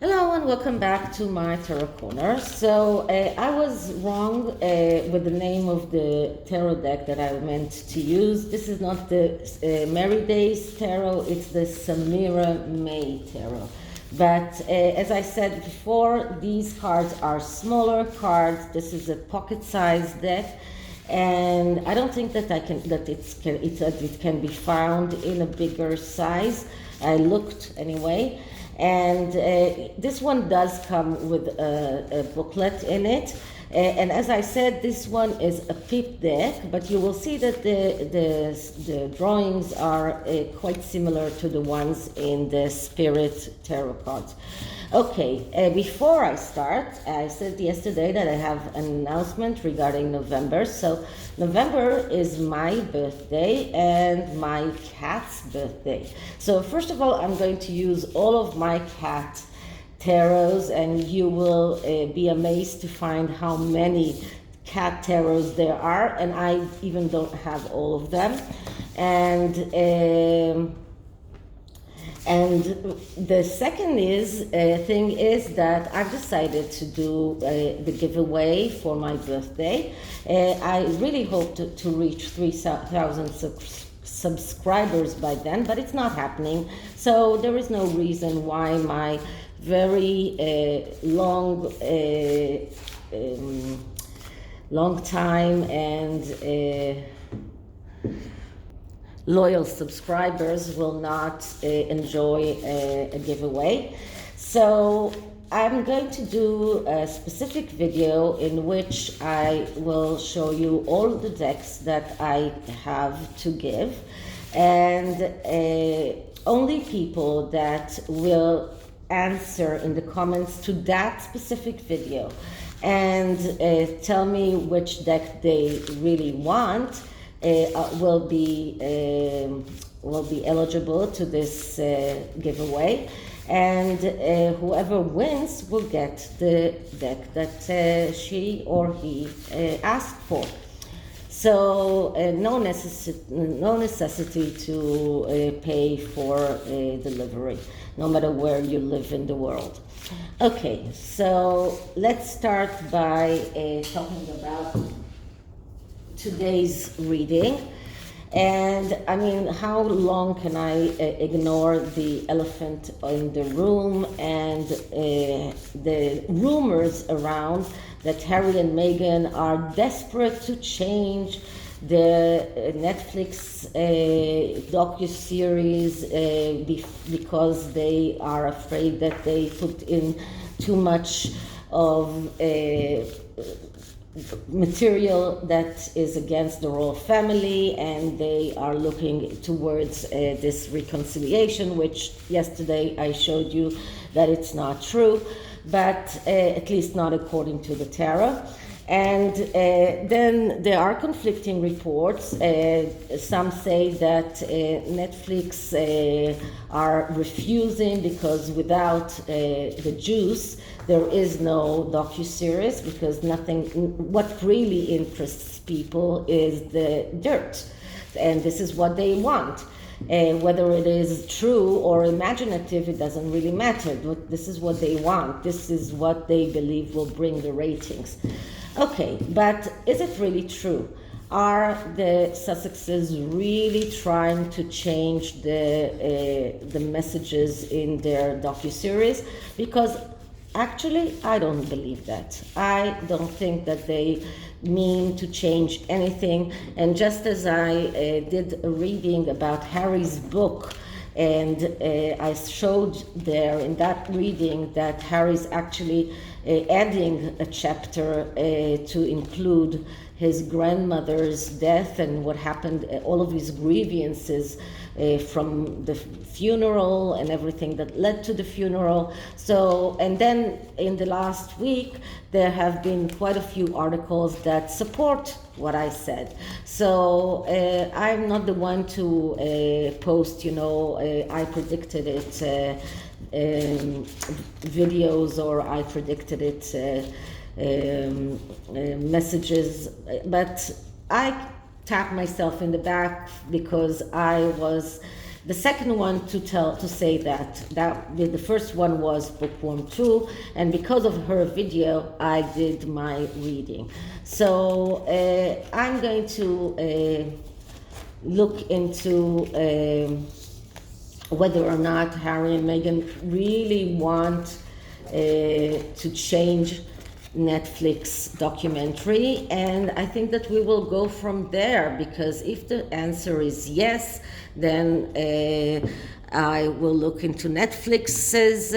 Hello and welcome back to my Tarot Corner. So I was wrong with the name of the tarot deck that I meant to use. This is not the Merry Days Tarot, it's the SAMIRAMAY Tarot. But as I said before, these cards are smaller cards. This is a pocket-sized deck. And I don't think that it can be found in a bigger size. I looked anyway. And this one does come with a booklet in it. And as I said, this one is a pip deck, but you will see that the drawings are quite similar to the ones in the Spirit Tarot cards. Okay, before I start, I said yesterday that I have an announcement regarding November. So November is my birthday and my cat's birthday. So first of all, I'm going to use all of my cat tarots, and you will be amazed to find how many cat tarots there are, and I even don't have all of them. And the second thing is that I've decided to do the giveaway for my birthday. I really hope to reach 3,000 subscribers by then, but it's not happening. So there is no reason why my very long time and loyal subscribers will not enjoy a giveaway. So I'm going to do a specific video in which I will show you all the decks that I have to give, and only people that will answer in the comments to that specific video and tell me which deck they really want will be eligible to this giveaway, and whoever wins will get the deck that she or he asked for. So no necessity to pay for delivery, no matter where you live in the world. Okay, so let's start by talking about today's reading. And I mean, how long can I ignore the elephant in the room and the rumors around that Harry and Meghan are desperate to change the Netflix docuseries because they are afraid that they put in too much of material that is against the royal family, and they are looking towards this reconciliation, which yesterday I showed you that it's not true, but at least not according to the tarot. And then there are conflicting reports. Some say that Netflix are refusing because without the juice there is no docuseries, because what really interests people is the dirt, and this is what they want. Whether it is true or imaginative, it doesn't really matter. This is what they want. This is what they believe will bring the ratings. Okay, but is it really true? Are the Sussexes really trying to change the messages in their docuseries? Because actually, I don't believe that. I don't think that they mean to change anything. And just as I did a reading about Harry's book, and I showed there in that reading that Harry's actually adding a chapter to include his grandmother's death and what happened, all of his grievances from the funeral and everything that led to the funeral. So, and then in the last week, there have been quite a few articles that support what I said. So I'm not the one to post, I predicted it videos, or I predicted it messages, but I tap myself in the back because I was The second one to say that the first one was bookworm 2, and because of her video, I did my reading. So I'm going to look into whether or not Harry and Meghan really want to change Netflix documentary, and I think that we will go from there, because if the answer is yes, then I will look into Netflix's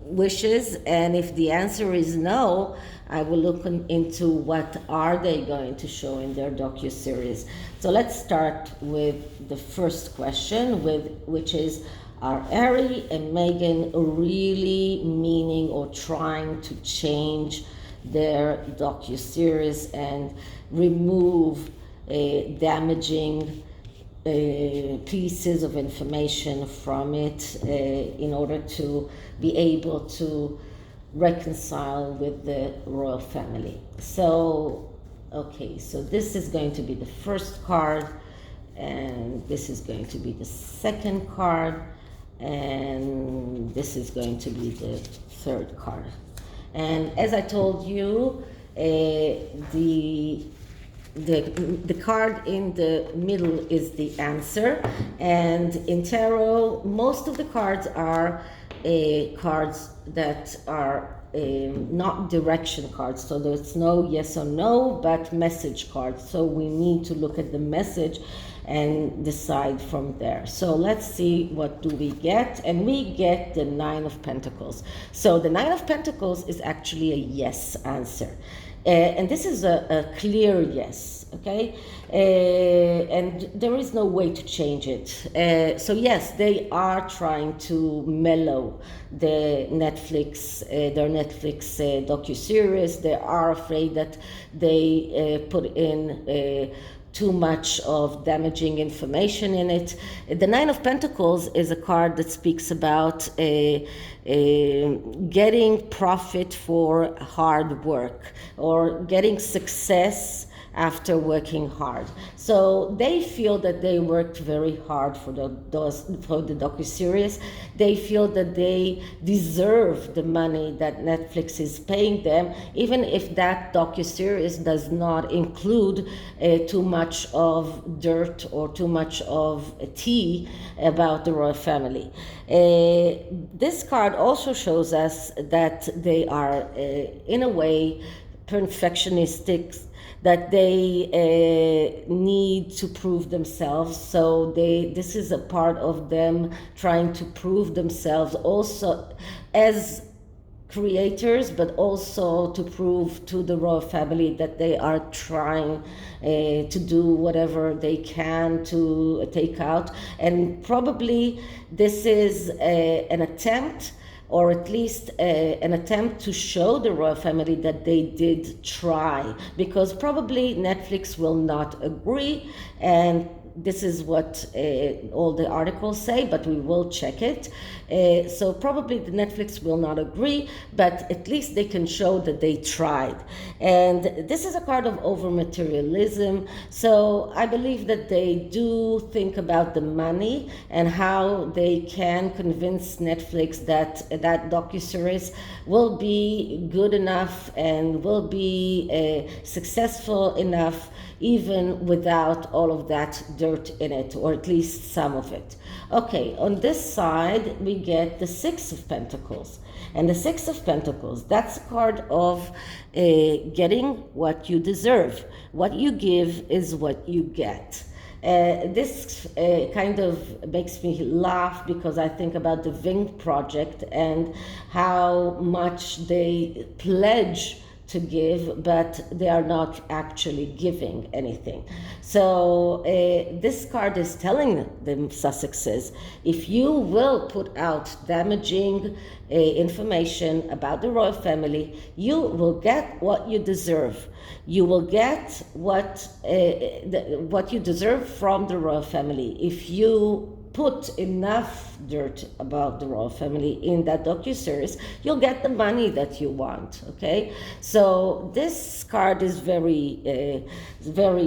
wishes, and if the answer is no, I will look into what are they going to show in their docuseries. So let's start with the first question, which is, are Harry and Meghan really meaning or trying to change their docuseries and remove damaging pieces of information from it in order to be able to reconcile with the royal family? So, okay, so this is going to be the first card, and this is going to be the second card, and this is going to be the third card. And as I told you, the card in the middle is the answer, and in tarot most of the cards are cards that are not direction cards, so there's no yes or no, but message cards. So we need to look at the message and decide from there. So let's see, what do we get? And we get the Nine of Pentacles. So the Nine of Pentacles is actually a yes answer. And this is a clear yes, okay? And there is no way to change it. So yes, they are trying to mellow the Netflix, their Netflix docuseries. They are afraid that they put in too much of damaging information in it. The Nine of Pentacles is a card that speaks about getting profit for hard work, or getting success after working hard. So they feel that they worked very hard for the docuseries. They feel that they deserve the money that Netflix is paying them, even if that docuseries does not include too much of dirt or too much of tea about the royal family. This card also shows us that they are, in a way, perfectionistic, that they need to prove themselves. So this is a part of them trying to prove themselves also as creators, but also to prove to the royal family that they are trying to do whatever they can to take out. And probably this is an attempt, or at least an attempt to show the royal family that they did try, because probably Netflix will not agree, and this is what all the articles say, but we will check it. So probably the Netflix will not agree, but at least they can show that they tried. And this is a card of over-materialism, so I believe that they do think about the money and how they can convince Netflix that that docuseries will be good enough and will be successful enough, even without all of that dirt in it, or at least some of it. Okay, on this side we get the Six of Pentacles. And the Six of Pentacles, that's a card of getting what you deserve. What you give is what you get. This kind of makes me laugh, because I think about the Ving project and how much they pledge to give, but they are not actually giving anything. So this card is telling the Sussexes, if you will put out damaging information about the royal family, you will get what you deserve. You will get what you deserve from the royal family. If you put enough dirt about the royal family in that docuseries, you'll get the money that you want. Okay, so this card is very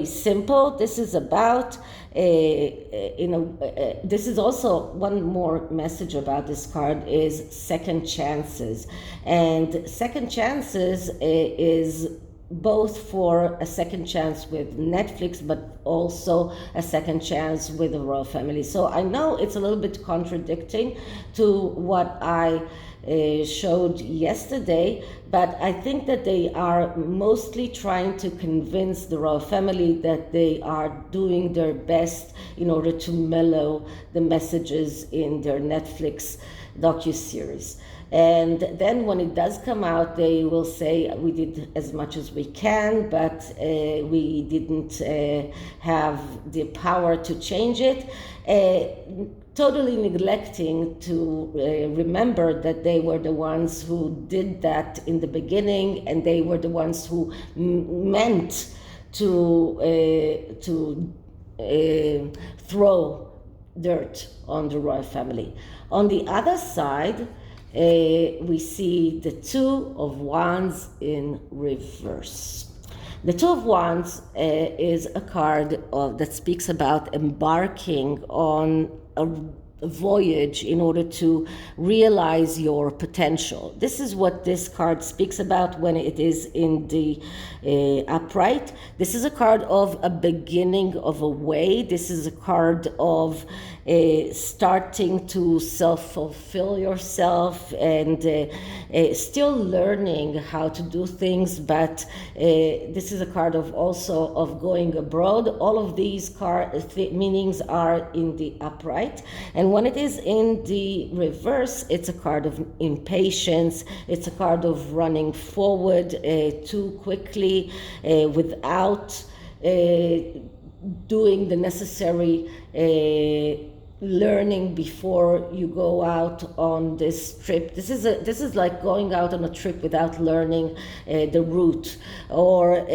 simple. This is about this is also one more message about this card is second chances, and second chances is both for a second chance with Netflix, but also a second chance with the royal family. So I know it's a little bit contradicting to what I showed yesterday, but I think that they are mostly trying to convince the royal family that they are doing their best in order to mellow the messages in their Netflix docuseries. And then when it does come out, they will say, we did as much as we can, but we didn't have the power to change it, totally neglecting to remember that they were the ones who did that in the beginning, and they were the ones who meant to throw dirt on the royal family. On the other side, we see the Two of Wands in reverse. The Two of Wands is a card that speaks about embarking on a voyage in order to realize your potential. This is what this card speaks about when it is in the upright. This is a card of a beginning of a way. This is a card of starting to self-fulfill yourself and still learning how to do things, but this is a card of also of going abroad. All of these meanings are in the upright, and when it is in the reverse, it's a card of impatience. It's a card of running forward too quickly without doing the necessary learning before you go out on this trip. This is like going out on a trip without learning the route, or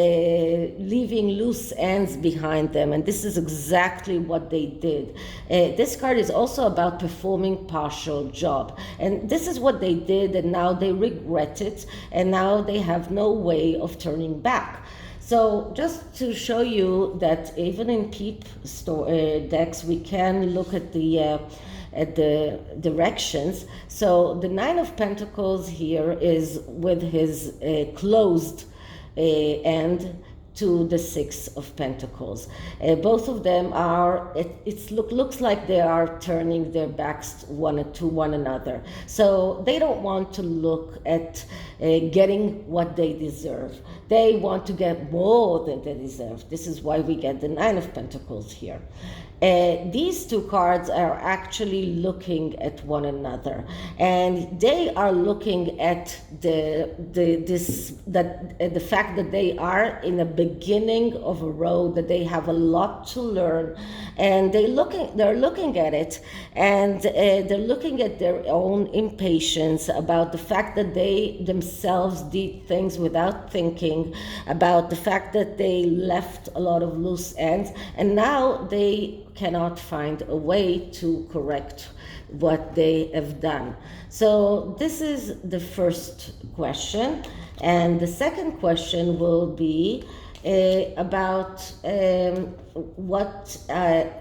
leaving loose ends behind them, and this is exactly what they did. This card is also about performing partial job, and this is what they did, and now they regret it, and now they have no way of turning back. So just to show you that even in PEEP decks, we can look at the directions. So the Nine of Pentacles here is with his closed end to the Six of Pentacles. Both of them are, looks like they are turning their backs to one another. So they don't want to look at getting what they deserve. They want to get more than they deserve. This is why we get the Nine of Pentacles here. These two cards are actually looking at one another, and they are looking at the fact that they are in the beginning of a road, that they have a lot to learn, and they're looking at it, and they're looking at their own impatience about the fact that they themselves did things without thinking, about the fact that they left a lot of loose ends, and now they cannot find a way to correct what they have done. So this is the first question, and the second question will be about what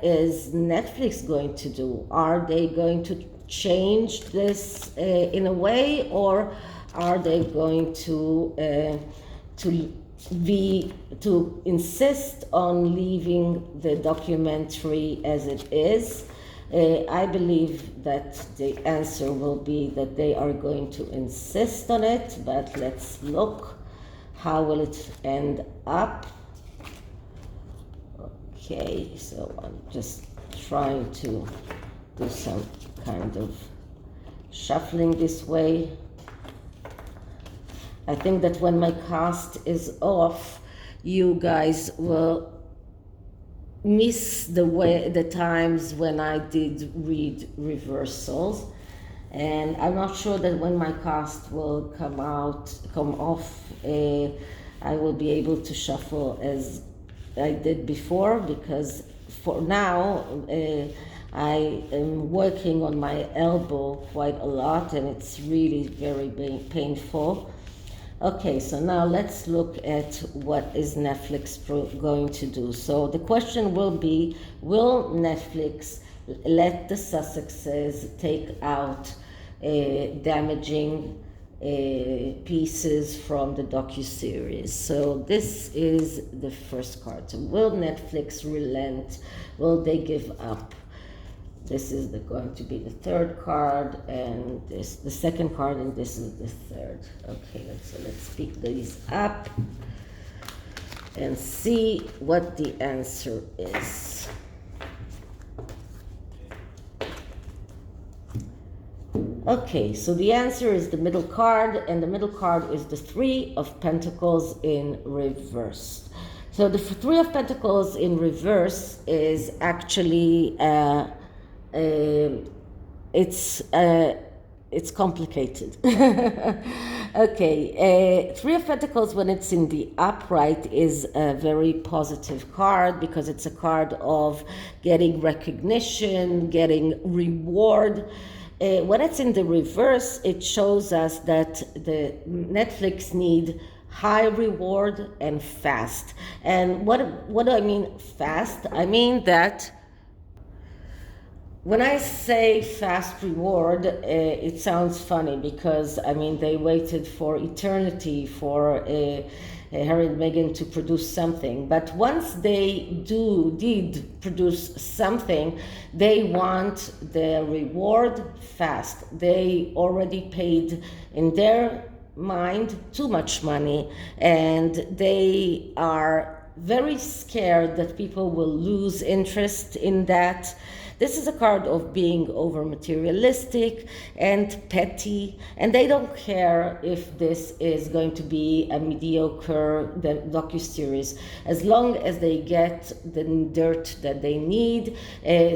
is Netflix going to do? Are they going to change this in a way, or are they going to insist on leaving the documentary as it is? I believe that the answer will be that they are going to insist on it, but let's look. How will it end up? Okay, so I'm just trying to do some kind of shuffling this way. I think that when my cast is off, you guys will miss the times when I did read reversals, and I'm not sure that when my cast will come off, I will be able to shuffle as I did before, because for now I am working on my elbow quite a lot, and it's really very painful. Okay, so now let's look at what is Netflix going to do. So the question will be, will Netflix let the Sussexes take out damaging pieces from the docuseries? So this is the first card. So will Netflix relent? Will they give up? This is going to be the third card, and this the second card, and this is the third. Okay, so let's pick these up and see what the answer is. Okay, so the answer is the middle card, and the middle card is the Three of Pentacles in reverse. So the Three of Pentacles in reverse is actually it's complicated. Okay, Three of Pentacles, when it's in the upright, is a very positive card because it's a card of getting recognition, getting reward. When it's in the reverse, it shows us that the Netflix need high reward and fast. And what do I mean fast? I mean that when I say fast reward, it sounds funny because, I mean, they waited for eternity for Harry and Meghan to produce something. But once they did produce something, they want the reward fast. They already paid, in their mind, too much money, and they are very scared that people will lose interest in that. This is a card of being over materialistic and petty, and they don't care if this is going to be a mediocre docuseries, as long as they get the dirt that they need,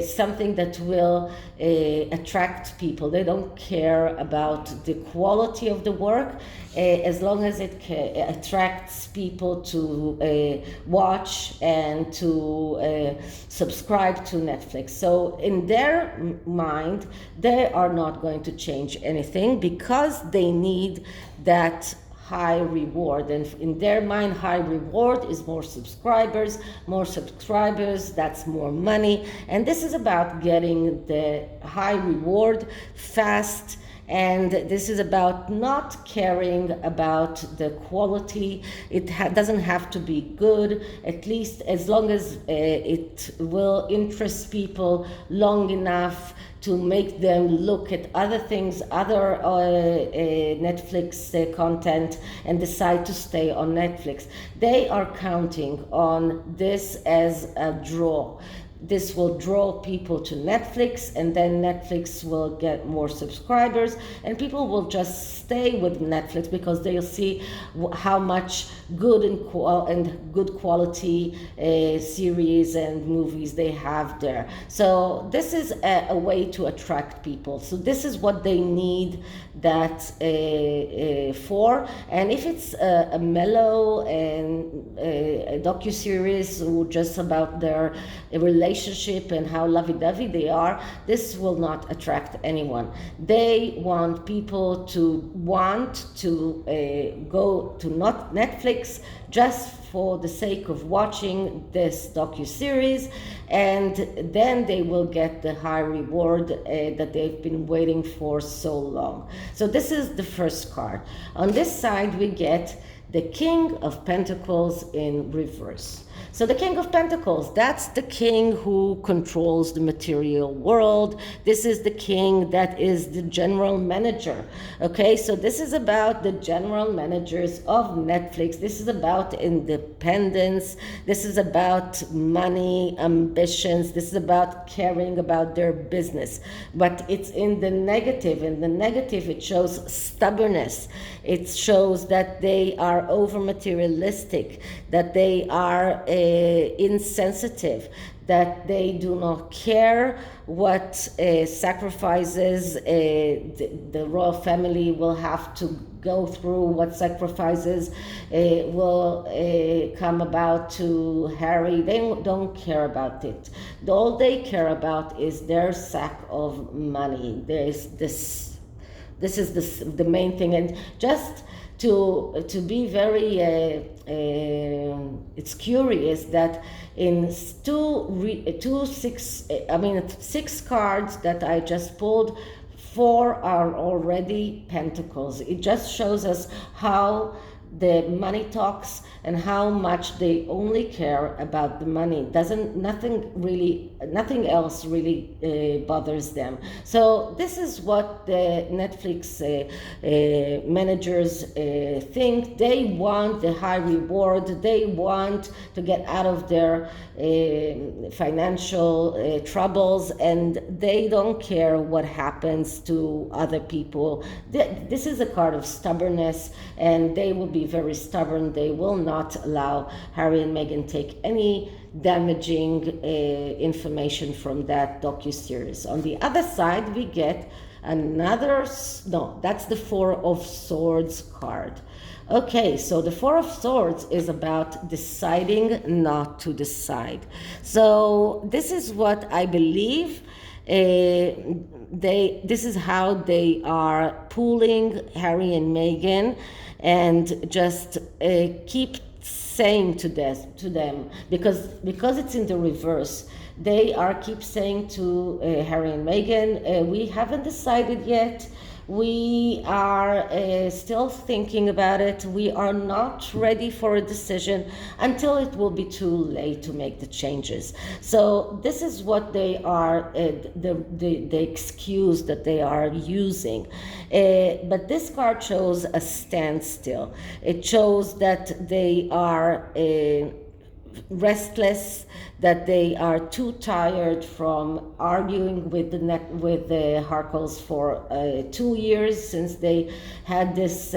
something that will attract people. They don't care about the quality of the work, as long as it attracts people to watch and to subscribe to Netflix. So in their mind, they are not going to change anything because they need that high reward. And in their mind, high reward is more subscribers, that's more money. And this is about getting the high reward fast. And this is about not caring about the quality. It doesn't have to be good, at least as long as it will interest people long enough to make them look at other things, other Netflix content, and decide to stay on Netflix. They are counting on this as a draw. This will draw people to Netflix, and then Netflix will get more subscribers, and people will just stay with Netflix because they'll see how much good and good quality series and movies they have there. So this is a way to attract people. So this is what they need that for. And if it's a mellow and a docuseries just about their relationship and how lovey-dovey they are, this will not attract anyone. They want people to want to go to not Netflix just for the sake of watching this docuseries, and then they will get the high reward that they've been waiting for so long. So this is the first card. On this side we get the King of Pentacles in reverse. So the King of Pentacles, that's the king who controls the material world. This is the king that is the general manager. Okay, so this is about the general managers of Netflix. This is about independence. This is about money, ambitions. This is about caring about their business. But it's in the negative. In the negative, it shows stubbornness. It shows that they are over materialistic, that they are insensitive, that they do not care what sacrifices the royal family will have to go through, what sacrifices will come about to Harry. They don't care about it. All they care about is their sack of money. There's this is the main thing. And just to be very it's curious that in six cards that I just pulled, 4 are already pentacles. It just shows us how the money talks and how much they only care about the money. Nothing else really bothers them. So this is what the Netflix managers think. They want the high reward. They want to get out of their financial troubles, and they don't care what happens to other people. This is a card of stubbornness, and they will be very stubborn. They will not allow Harry and Meghan take any damaging information from that docuseries. On the other side, we get that's the 4 of Swords card. Okay, so the 4 of Swords is about deciding not to decide. So this is what I believe. This is how they are pulling Harry and Meghan, and just keep saying to them, because it's in the reverse. They keep saying to Harry and Meghan, we haven't decided yet. We are still thinking about it. We are not ready for a decision until it will be too late to make the changes. So this is what they are, the excuse that they are using. But this card shows a standstill. It shows that they are restless, that they are too tired from arguing with the Harkles for 2 years since they had this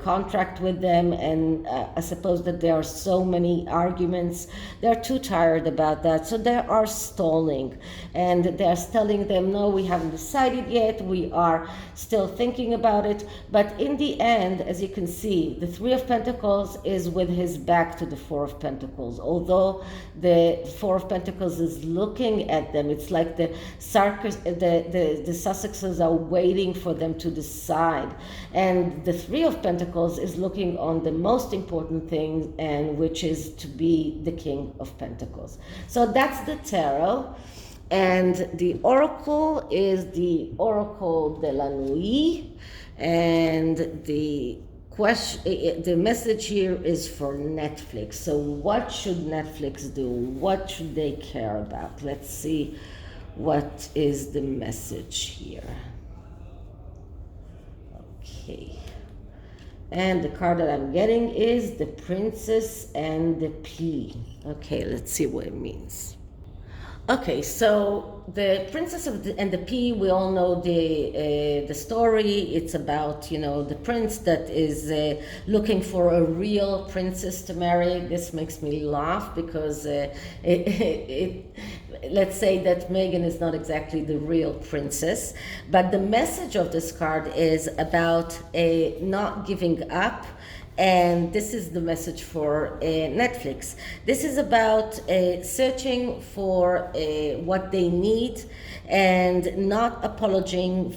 contract with them, and I suppose that there are so many arguments. They're too tired about that, so they are stalling, and they're telling them, no, we haven't decided yet, we are still thinking about it. But in the end, as you can see, the 3 of Pentacles is with his back to the 4 of Pentacles, although the 4 of Pentacles is looking at them. It's like the Sussexes are waiting for them to decide, and the 3 of Pentacles is looking on the most important thing, and which is to be the King of Pentacles. So that's the tarot, and the oracle is the Oracle de la Nuit, and the message here is for Netflix. So what should Netflix do? What should they care about? Let's see what is the message here. Okay. And the card that I'm getting is the Princess and the P. Okay, let's see what it means. Okay, so the Princess and the P, we all know the story. It's about, the prince that is looking for a real princess to marry. This makes me laugh because let's say that Meghan is not exactly the real princess, but the message of this card is about not giving up. And this is the message for Netflix. This is about searching for what they need and not apologizing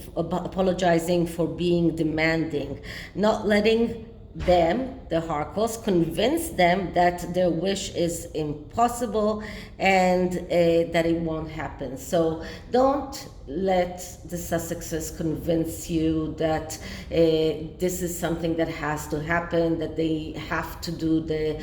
for being demanding, not letting them, the Harkles, convince them that their wish is impossible and that it won't happen. So don't let the Sussexes convince you that this is something that has to happen, that they have to do the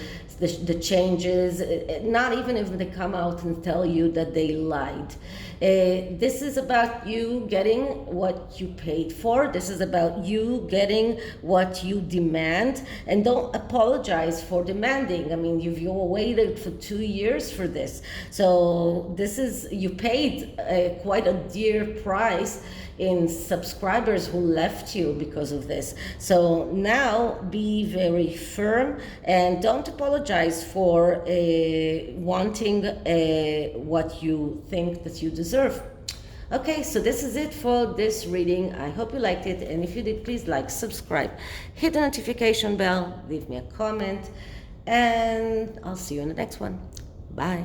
changes, not even if they come out and tell you that they lied. This is about you getting what you paid for. This is about you getting what you demand, and don't apologize for demanding. I mean, you waited for 2 years for this, so this is, you paid quite a dear severe price in subscribers who left you because of this. So now be very firm and don't apologize for wanting what you think that you deserve. Okay, so this is it for this reading. I hope you liked it, and if you did, please like, subscribe, hit the notification bell, leave me a comment, and I'll see you in the next one. Bye.